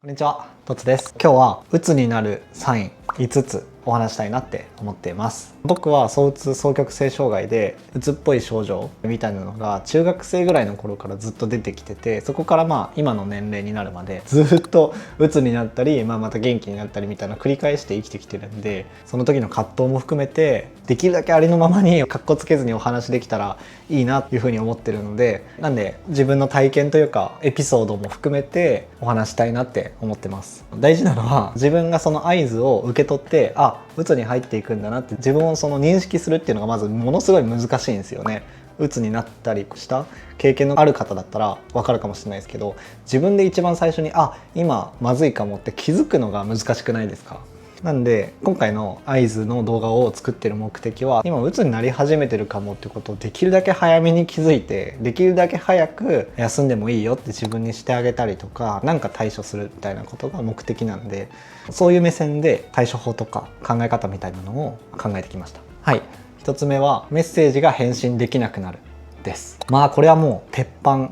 こんにちは、とつです。今日は鬱になるサイン5つお話したいなって思っています。僕は躁うつ双極性障害で鬱っぽい症状みたいなのが中学生ぐらいの頃からずっと出てきてて、そこから今の年齢になるまでずっと鬱になったり、また元気になったりみたいな繰り返して生きてきてるんで、その時の葛藤も含めてできるだけありのままにカッコつけずにお話できたらいいなというふうに思ってるので、なんで自分の体験というかエピソードも含めてお話したいなって思ってます。大事なのは自分がその合図を受け取って、鬱に入っていくんだなって自分をその認識するっていうのがまずものすごい難しいんですよね。鬱になったりした経験のある方だったら分かるかもしれないですけど、自分で一番最初に今まずいかもって気づくのが難しくないですか？なんで今回の合図の動画を作ってる目的は、今鬱になり始めてるかもってことをできるだけ早めに気づいて、できるだけ早く休んでもいいよって自分にしてあげたりとか、なんか対処するみたいなことが目的なんで、そういう目線で対処法とか考え方みたいなのを考えてきました。はい、1つ目はメッセージが返信できなくなるです。これはもう鉄板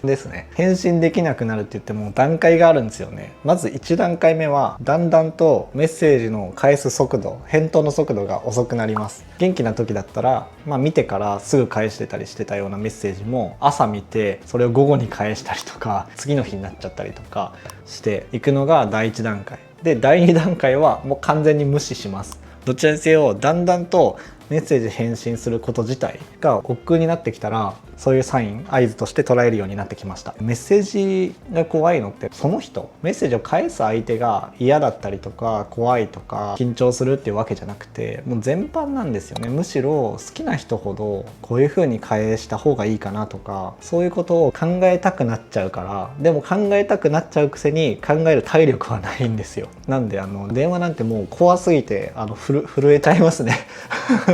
ですね。返信できなくなるって言っても段階があるんですよね。まず1段階目はだんだんとメッセージの返す速度、返答の速度が遅くなります。元気な時だったら、見てからすぐ返してたりしてたようなメッセージも、朝見てそれを午後に返したりとか、次の日になっちゃったりとかしていくのが第1段階で、第2段階はもう完全に無視します。どちらにせよだんだんとメッセージ返信すること自体が億劫になってきたら、そういうサイン、合図として捉えるようになってきました。メッセージが怖いのって、その人、メッセージを返す相手が嫌だったりとか怖いとか緊張するっていうわけじゃなくて、もう全般なんですよね。むしろ好きな人ほどこういう風に返した方がいいかなとか、そういうことを考えたくなっちゃうから。でも考えたくなっちゃうくせに考える体力はないんですよ。なんで電話なんてもう怖すぎて震えちゃいますね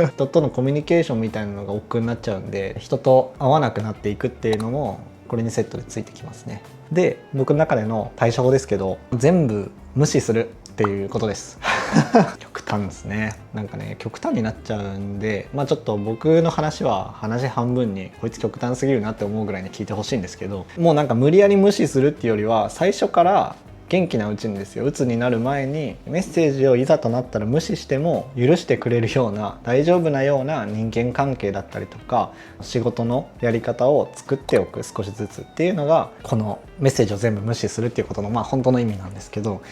人とのコミュニケーションみたいなのが億劫になっちゃうんで、人と会わなくなっていくっていうのもこれにセットでついてきますね。で、僕の中での対処法ですけど、全部無視するっていうことです極端ですね。極端になっちゃうんで、ちょっと僕の話は話半分にこいつ極端すぎるなって思うぐらいに聞いてほしいんですけど、もう無理やり無視するっていうよりは、最初から元気なうちにですよ、鬱になる前にメッセージをいざとなったら無視しても許してくれるような、大丈夫なような人間関係だったりとか仕事のやり方を作っておく、少しずつっていうのがこのメッセージを全部無視するっていうことの本当の意味なんですけど、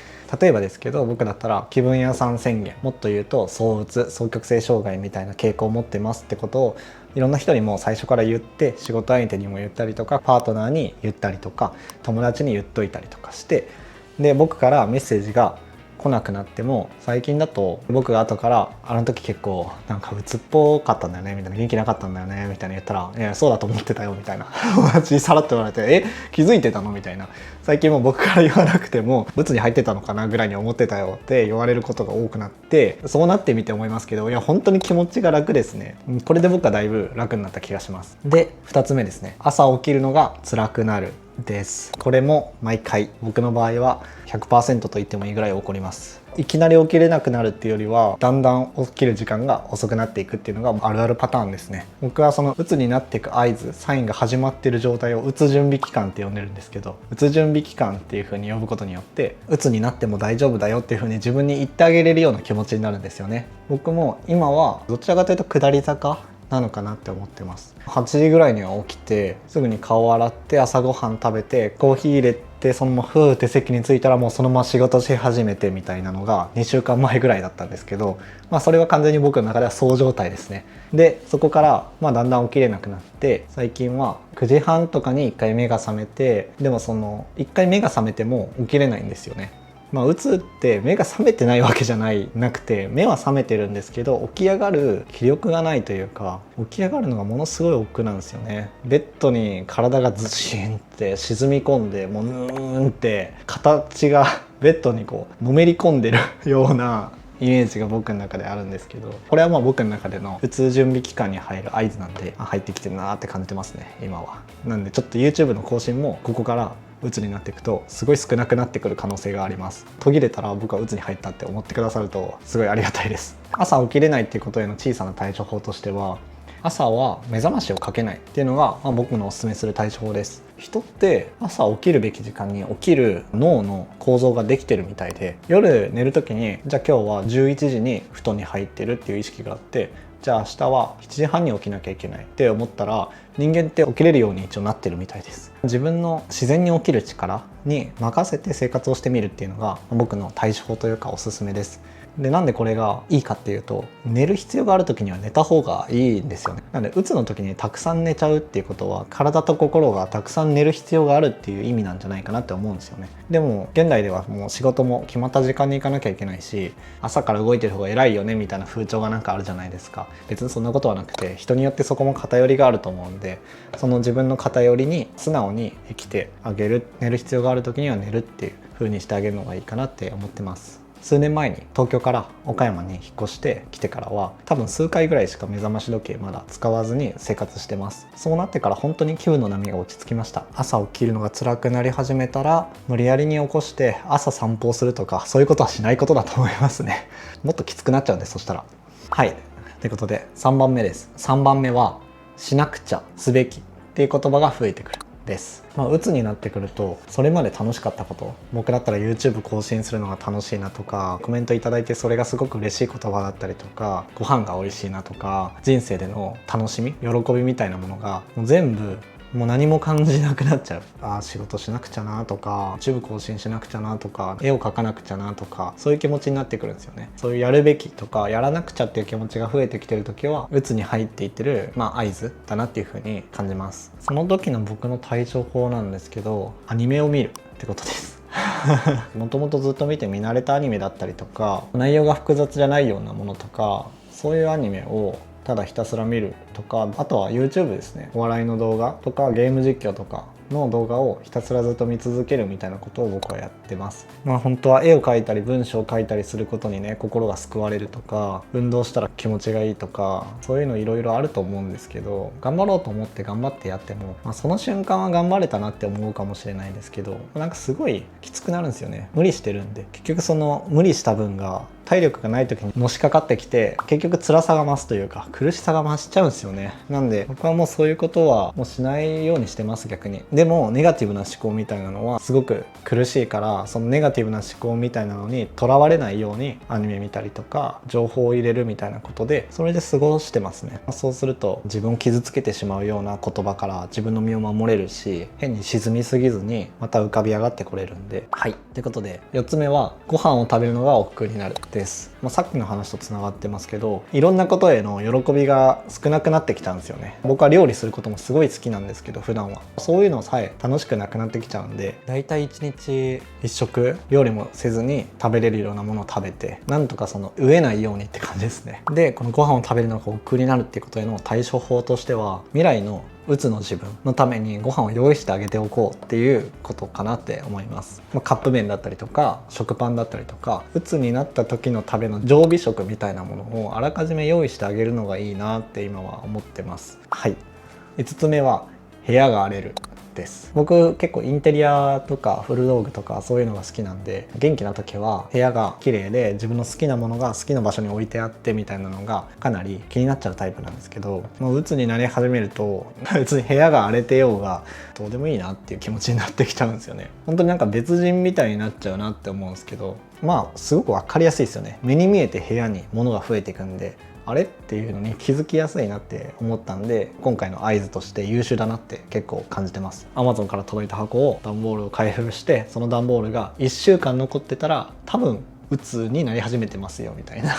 例えばですけど、僕だったら気分屋さん宣言、もっと言うと躁うつ双極性障害みたいな傾向を持ってますってことをいろんな人にも最初から言って、仕事相手にも言ったりとか、パートナーに言ったりとか、友達に言っといたりとかして、で僕からメッセージが来なくなっても、最近だと僕が後から「あの時結構鬱っぽかったんだよね」みたいな、元気なかったんだよねみたいな言ったら「いやそうだと思ってたよ」みたいな友達にさらっと言われて「気づいてたの?」みたいな、最近もう僕から言わなくても鬱に入ってたのかなぐらいに思ってたよって言われることが多くなって、そうなってみて思いますけど、いや本当に気持ちが楽ですね。これで僕はだいぶ楽になった気がします。で、2つ目ですね。朝起きるのが辛くなるです。これも毎回、僕の場合は 100% と言ってもいいぐらい起こります。いきなり起きれなくなるっていうよりは、だんだん起きる時間が遅くなっていくっていうのがあるあるパターンですね。僕はその鬱になっていく合図、サインが始まっている状態を鬱準備期間って呼んでるんですけど、鬱準備期間っていう風に呼ぶことによって、鬱になっても大丈夫だよっていう風に自分に言ってあげれるような気持ちになるんですよね。僕も今はどちらかというと下り坂なのかなって思ってます。8時ぐらいには起きて、すぐに顔を洗って朝ごはん食べてコーヒー入れて、そのままふーって席に着いたらもうそのまま仕事し始めてみたいなのが2週間前ぐらいだったんですけど、それは完全に僕の中ではそう状態ですね。でそこからだんだん起きれなくなって、最近は9時半とかに1回目が覚めて、でもその1回目が覚めても起きれないんですよね。うつって目が覚めてないわけじゃなくて、目は覚めてるんですけど起き上がる気力がないというか、起き上がるのがものすごい億劫なんですよね。ベッドに体がズシンって沈み込んで、もうぬーんって形がベッドにのめり込んでるようなイメージが僕の中であるんですけど、これは僕の中でのうつ準備期間に入る合図なんで、入ってきてるなーって感じてますね今は。なんでちょっと YouTube の更新もここから鬱になっていくとすごい少なくなってくる可能性があります。途切れたら僕は鬱に入ったって思ってくださるとすごいありがたいです。朝起きれないっていうことへの小さな対処法としては、朝は目覚ましをかけないっていうのが、僕のおすすめする対処法です。人って朝起きるべき時間に起きる脳の構造ができてるみたいで、夜寝る時にじゃあ今日は11時に布団に入ってるっていう意識があって、じゃあ明日は7時半に起きなきゃいけないって思ったら、人間って起きれるように一応なってるみたいです。自分の自然に起きる力に任せて生活をしてみるっていうのが僕の対処法というかおすすめです。で、なんでこれがいいかっていうと、寝る必要がある時には寝た方がいいんですよね。なのでうつの時にたくさん寝ちゃうっていうことは、体と心がたくさん寝る必要があるっていう意味なんじゃないかなって思うんですよね。でも現代ではもう仕事も決まった時間に行かなきゃいけないし、朝から動いてる方が偉いよねみたいな風潮がなんかあるじゃないですか。別にそんなことはなくて、人によってそこも偏りがあると思うんで、その自分の偏りに素直に生きてあげる、寝る必要がある時には寝るっていう風にしてあげるのがいいかなって思ってます。数年前に東京から岡山に引っ越してきてからは、多分数回ぐらいしか目覚まし時計まだ使わずに生活してます。そうなってから本当に気分の波が落ち着きました。朝起きるのが辛くなり始めたら、無理やりに起こして朝散歩をするとか、そういうことはしないことだと思いますね。もっときつくなっちゃうんで、そしたら。はい、ということで3番目です。3番目はしなくちゃ、すべきっていう言葉が増えてくるです。鬱になってくると、それまで楽しかったこと、僕だったら YouTube 更新するのが楽しいなとか、コメントいただいてそれがすごく嬉しい言葉だったりとか、ご飯が美味しいなとか、人生での楽しみ、喜びみたいなものがもう全部もう何も感じなくなっちゃう。仕事しなくちゃなとか、YouTube 更新しなくちゃなとか、絵を描かなくちゃなとか、そういう気持ちになってくるんですよね。そういうやるべきとかやらなくちゃっていう気持ちが増えてきてる時は、鬱に入っていってる合図だなっていう風に感じます。その時の僕の対処法なんですけど、アニメを見るってことです。もともとずっと見て見慣れたアニメだったりとか、内容が複雑じゃないようなものとか、そういうアニメをただひたすら見るとか、あとは YouTube ですね、お笑いの動画とかゲーム実況とかの動画をひたすらずっと見続けるみたいなことを僕はやってます。本当は絵を描いたり文章を書いたりすることにね、心が救われるとか、運動したら気持ちがいいとか、そういうのいろいろあると思うんですけど、頑張ろうと思って頑張ってやっても、その瞬間は頑張れたなって思うかもしれないですけど、なんかすごいきつくなるんですよね。無理してるんで。結局その無理した分が体力がない時にのしかかってきて、結局辛さが増すというか苦しさが増しちゃうんですよね。なんで僕はもうそういうことはもうしないようにしてます。逆に。でもネガティブな思考みたいなのはすごく苦しいから、そのネガティブな思考みたいなのにとらわれないようにアニメ見たりとか情報を入れるみたいなことで、それで過ごしてますね。そうすると自分を傷つけてしまうような言葉から自分の身を守れるし、変に沈みすぎずにまた浮かび上がってこれるんで。はい、ということで4つ目はご飯を食べるのが億劫になるです。さっきの話とつながってますけど、いろんなことへの喜びが少なくなってきたんですよね。僕は料理することもすごい好きなんですけど、普段はそういうのさえ楽しくなくなってきちゃうんで、だいたい1日1食料理もせずに食べれるようなものを食べて、なんとかその飢えないようにって感じですね。で、このご飯を食べるのが億劫になるっていうことへの対処法としては、未来の鬱の自分のためにご飯を用意してあげておこうっていうことかなって思います。カップ麺だったりとか食パンだったりとか、鬱になった時のための常備食みたいなものをあらかじめ用意してあげるのがいいなって今は思ってます。はい、5つ目は部屋が荒れるです。僕結構インテリアとか古道具とかそういうのが好きなんで、元気な時は部屋が綺麗で自分の好きなものが好きな場所に置いてあってみたいなのがかなり気になっちゃうタイプなんですけど、もう鬱になり始めると別に部屋が荒れてようがどうでもいいなっていう気持ちになってきちゃうんですよね。本当になんか別人みたいになっちゃうなって思うんですけど、すごく分かりやすいですよね。目に見えて部屋に物が増えていくんで、あれっていうのに気づきやすいなって思ったんで、今回の合図として優秀だなって結構感じてます。 Amazon から届いた箱を段ボールを開封して、その段ボールが1週間残ってたら多分鬱になり始めてますよみたいな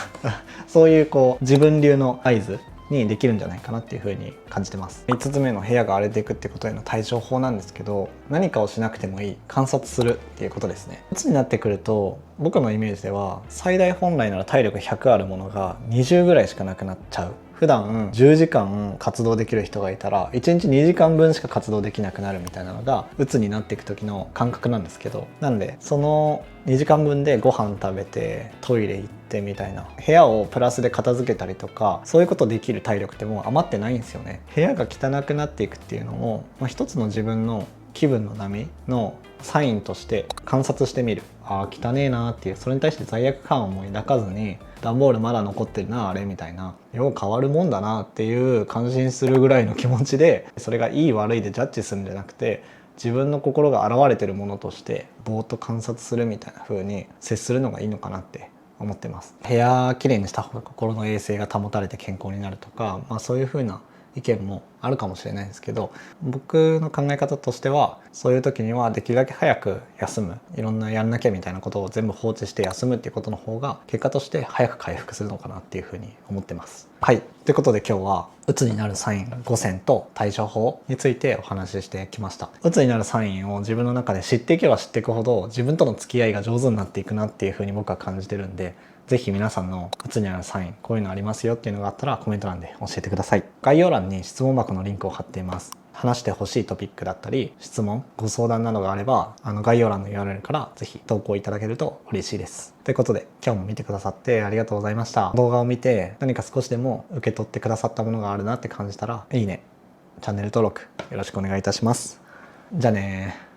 そういう自分流の合図にできるんじゃないかなっていう風に感じてます。5つ目の部屋が荒れていくってことへの対処法なんですけど、何かをしなくてもいい、観察するっていうことですね。鬱になってくると僕のイメージでは、最大本来なら体力100あるものが20ぐらいしかなくなっちゃう。普段10時間活動できる人がいたら1日2時間分しか活動できなくなるみたいなのが鬱になっていく時の感覚なんですけど、なんでその2時間分でご飯食べてトイレ行ってみたいな、部屋をプラスで片付けたりとか、そういうことできる体力ってもう余ってないんですよね。部屋が汚くなっていくっていうのも、一つの自分の気分の波のサインとして観察してみる。ああ汚ねえなーっていう、それに対して罪悪感をも抱かずに、段ボールまだ残ってるなあれみたいな、よう変わるもんだなっていう感心するぐらいの気持ちで、それがいい悪いでジャッジするんじゃなくて、自分の心が現れてるものとしてぼーっと観察するみたいな風に接するのがいいのかなって思ってます。部屋きれいにした方が心の衛生が保たれて健康になるとか、そういう風な意見もあるかもしれないですけど、僕の考え方としてはそういう時にはできるだけ早く休む、いろんなやんなきゃみたいなことを全部放置して休むっていうことの方が結果として早く回復するのかなっていうふうに思ってます。はい、ということで今日はうつになるサイン5選と対処法についてお話ししてきました。うつになるサインを自分の中で知っていけば知っていくほど自分との付き合いが上手になっていくなっていうふうに僕は感じてるんで、ぜひ皆さんのうつになるサイン、こういうのありますよっていうのがあったらコメント欄で教えてください。概要欄に質問箱のリンクを貼っています。話してほしいトピックだったり質問、ご相談などがあれば概要欄の URL からぜひ投稿いただけると嬉しいです。ということで今日も見てくださってありがとうございました。動画を見て何か少しでも受け取ってくださったものがあるなって感じたらいいね、チャンネル登録よろしくお願いいたします。じゃあねー。